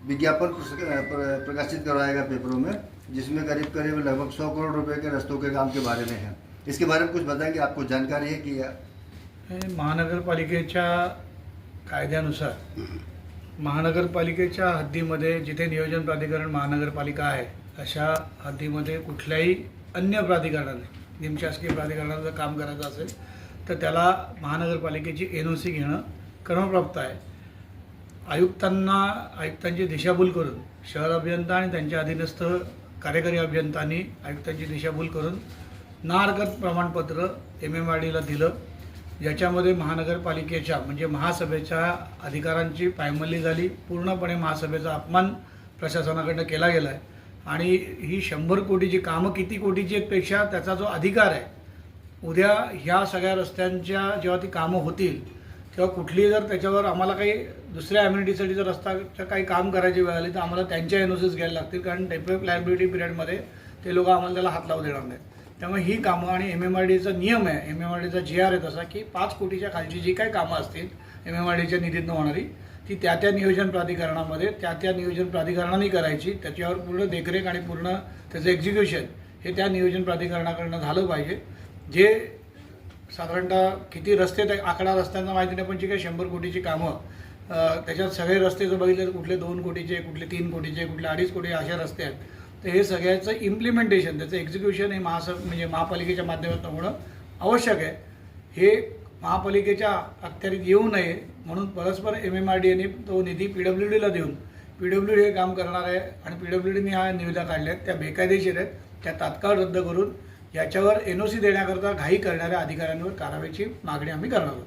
विज्ञापन प्रकाशित करवाएगा पेपरों में, जिसमें करीब करीब लगभग 100 करोड़ रुपए के रस्तों के काम के बारे में है। इसके बारे में कुछ बताएंगे, आपको जानकारी है कि महानगरपालिकेच्या कायद्यानुसार महानगरपालिकेच्या हद्दीमध्ये जिथे नियोजन प्राधिकरण महानगरपालिका आहे अशा हद्दीमध्ये कुठल्याही अन्य प्राधिकरणाने निमशासकीय प्राधिकरणाचं जर काम करायचं असेल तर त्याला महानगरपालिकेची NOC घेणं क्रमप्राप्त आहे। आयुक्तांची दिशाभूल करून शहर अभियंता आणि त्यांच्या अधीनस्थ कार्यकारी अभियंत्यांनी आयुक्तांची दिशाभूल करून ना हरकत प्रमाणपत्र MMRDला दिलं, ज्याच्यामध्ये महानगरपालिकेच्या म्हणजे महासभेच्या अधिकारांची पायमल्ली झाली। पूर्णपणे महासभेचा अपमान प्रशासनाकडनं केला गेला आहे आणि ही 100 कोटीची कामं किती कोटीची आहेत पेक्षा त्याचा जो अधिकार आहे, उद्या ह्या सगळ्या रस्त्यांच्या जेव्हा ती कामं होतील तेव्हा कुठली जर त्याच्यावर आम्हाला काही दुसऱ्या ॲम्युनिटीसाठी जर रस्त्याचं काही काम करायची वेळ आली तर आम्हाला त्यांच्या NOCs घ्यायला लागतील, कारण टेम्पररी लायबिलिटी पिरियडमध्ये ते लोक आम्हाला त्याला हात लावू देणार नाहीत। त्यामुळे ही कामं आणि MMRDचा नियम आहे, MMRDचा GR आहे तसा की 5 कोटीच्या खालची जी काही कामं असतील MMRDच्या निधीतून होणारी ती त्या नियोजन प्राधिकरणामध्ये त्या नियोजन प्राधिकरणाने करायची। त्याच्यावर पूर्ण देखरेख आणि पूर्ण त्याचं एक्झिक्युशन हे त्या नियोजन प्राधिकरणाकडनं झालं पाहिजे। जे साधारणतः किती रस्ते आकडा रस्त्यांचा माहिती नाही, पण जी काही 100 कोटीची कामं त्याच्यात सगळे रस्ते जर बघितले तर कुठले 2 कोटीचे, कुठले 3 कोटीचे, कुठले 2.5 कोटी अशा रस्ते आहेत। तर हे सगळ्याचं इम्प्लिमेंटेशन त्याचं एक्झिक्युशन हे म्हणजे महापालिकेच्या माध्यमातून होणं आवश्यक आहे। हे महापालिकेच्या अखत्यारीत येऊ नये म्हणून परस्पर MMRDने तो निधी PWDला देऊन PWD हे काम करणार आहे आणि PWDने ह्या निविदा काढल्या आहेत त्या बेकायदेशीर आहेत, त्या तात्काळ रद्द करून याच्यावर NOC देण्याकरता घाई करणाऱ्या अधिकाऱ्यांवर कारवाईची मागणी आम्ही करणार आहोत।